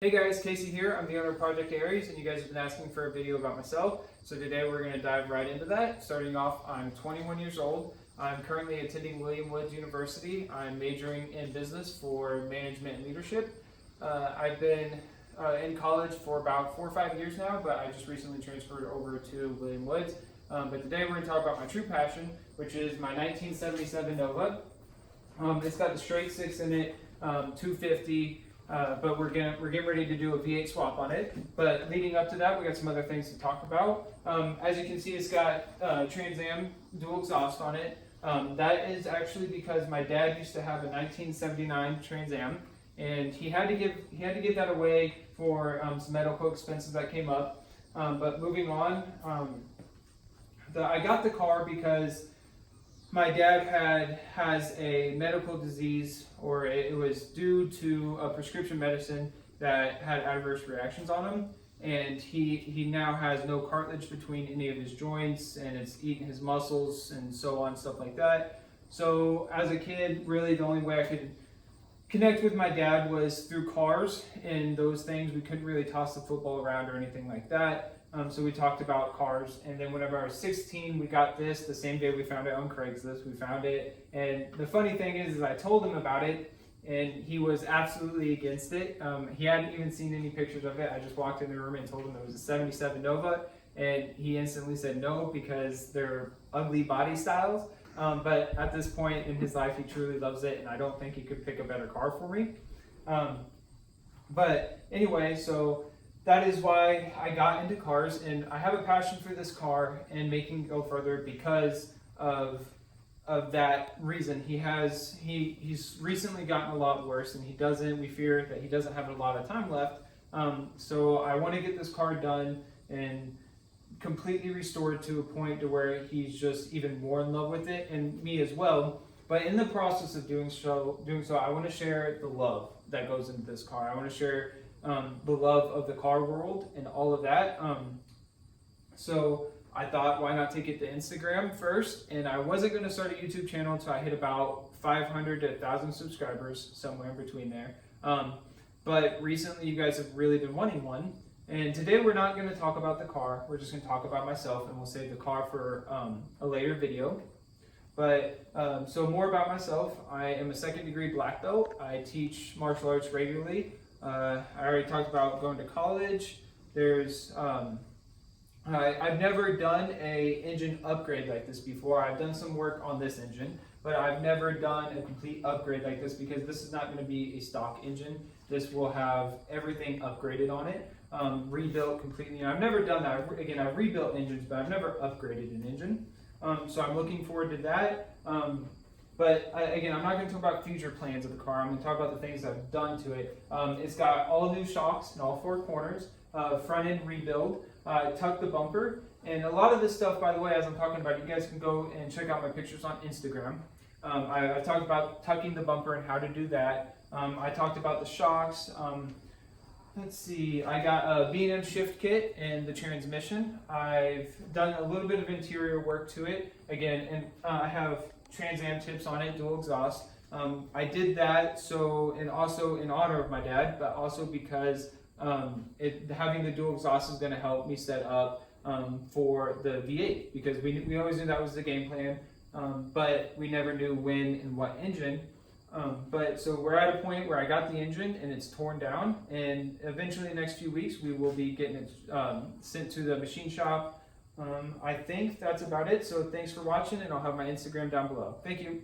Hey guys, Casey here. I'm the owner of Project Aries, and you guys have been asking for a video about myself. So today we're going to dive right into that. Starting off, I'm 21 years old. I'm currently attending William Woods University. I'm majoring in business for management and leadership. I've been in college for about 4 or 5 years now, but I just recently transferred over to William Woods. But today we're going to talk about my true passion, which is my 1977 Nova. It's got the straight six in it, 250. But we're getting ready to do a V8 swap on it. But leading up to that, we got some other things to talk about. As you can see, it's got Trans Am dual exhaust on it. That is actually because my dad used to have a 1979 Trans Am, and he had to give that away for some medical expenses that came up. But moving on, I got the car because my dad has a medical disease, or it was due to a prescription medicine that had adverse reactions on him, and he now has no cartilage between any of his joints, and it's eating his muscles and so on, stuff like that. So as a kid, really the only way I could connect with my dad was through cars and those things. We couldn't really toss the football around or anything like that. So we talked about cars, and then whenever I was 16, we got this the same day we found it on Craigslist. We found it, and the funny thing is I told him about it, and he was absolutely against it. He hadn't even seen any pictures of it. I just walked in the room and told him it was a 77 Nova, and he instantly said no because they're ugly body styles. But at this point in his life, he truly loves it, and I don't think he could pick a better car for me. But anyway, so that is why I got into cars, and I have a passion for this car and making it go further because of that reason. He's recently gotten a lot worse, and we fear that he doesn't have a lot of time left. So I want to get this car done and completely restored to a point to where he's just even more in love with it, and me as well. But in the process of doing so, I want to share the love that goes into this car. I want to share the love of the car world and all of that. So I thought, why not take it to Instagram first? And I wasn't going to start a YouTube channel until I hit about 500 to 1,000 subscribers, somewhere in between there. But recently, you guys have really been wanting one. And today, we're not going to talk about the car. We're just going to talk about myself, and we'll save the car for a later video. But so more about myself. I am a second-degree black belt. I teach martial arts regularly. I already talked about going to college. I've never done a engine upgrade like this before. I've done some work on this engine, but I've never done a complete upgrade like this because this is not going to be a stock engine. This will have everything upgraded on it, rebuilt completely. I've never done that. Again, I've rebuilt engines, but I've never upgraded an engine. So I'm looking forward to that. But again, I'm not going to talk about future plans of the car. I'm going to talk about the things I've done to it. It's got all new shocks in all 4 corners, front end rebuild, tuck the bumper, and a lot of this stuff, by the way, as I'm talking about, you guys can go and check out my pictures on Instagram. I talked about tucking the bumper and how to do that. I talked about the shocks. Let's see, I got a B&M shift kit and the transmission. I've done a little bit of interior work to it. Again, and I have Trans Am tips on it, dual exhaust. I did that and also in honor of my dad, but also because having the dual exhaust is going to help me set up for the V8, because we always knew that was the game plan, but we never knew when and what engine. But so we're at a point where I got the engine and it's torn down, and eventually in the next few weeks we will be getting it sent to the machine shop. I think that's about it. So thanks for watching, and I'll have my Instagram down below. Thank you.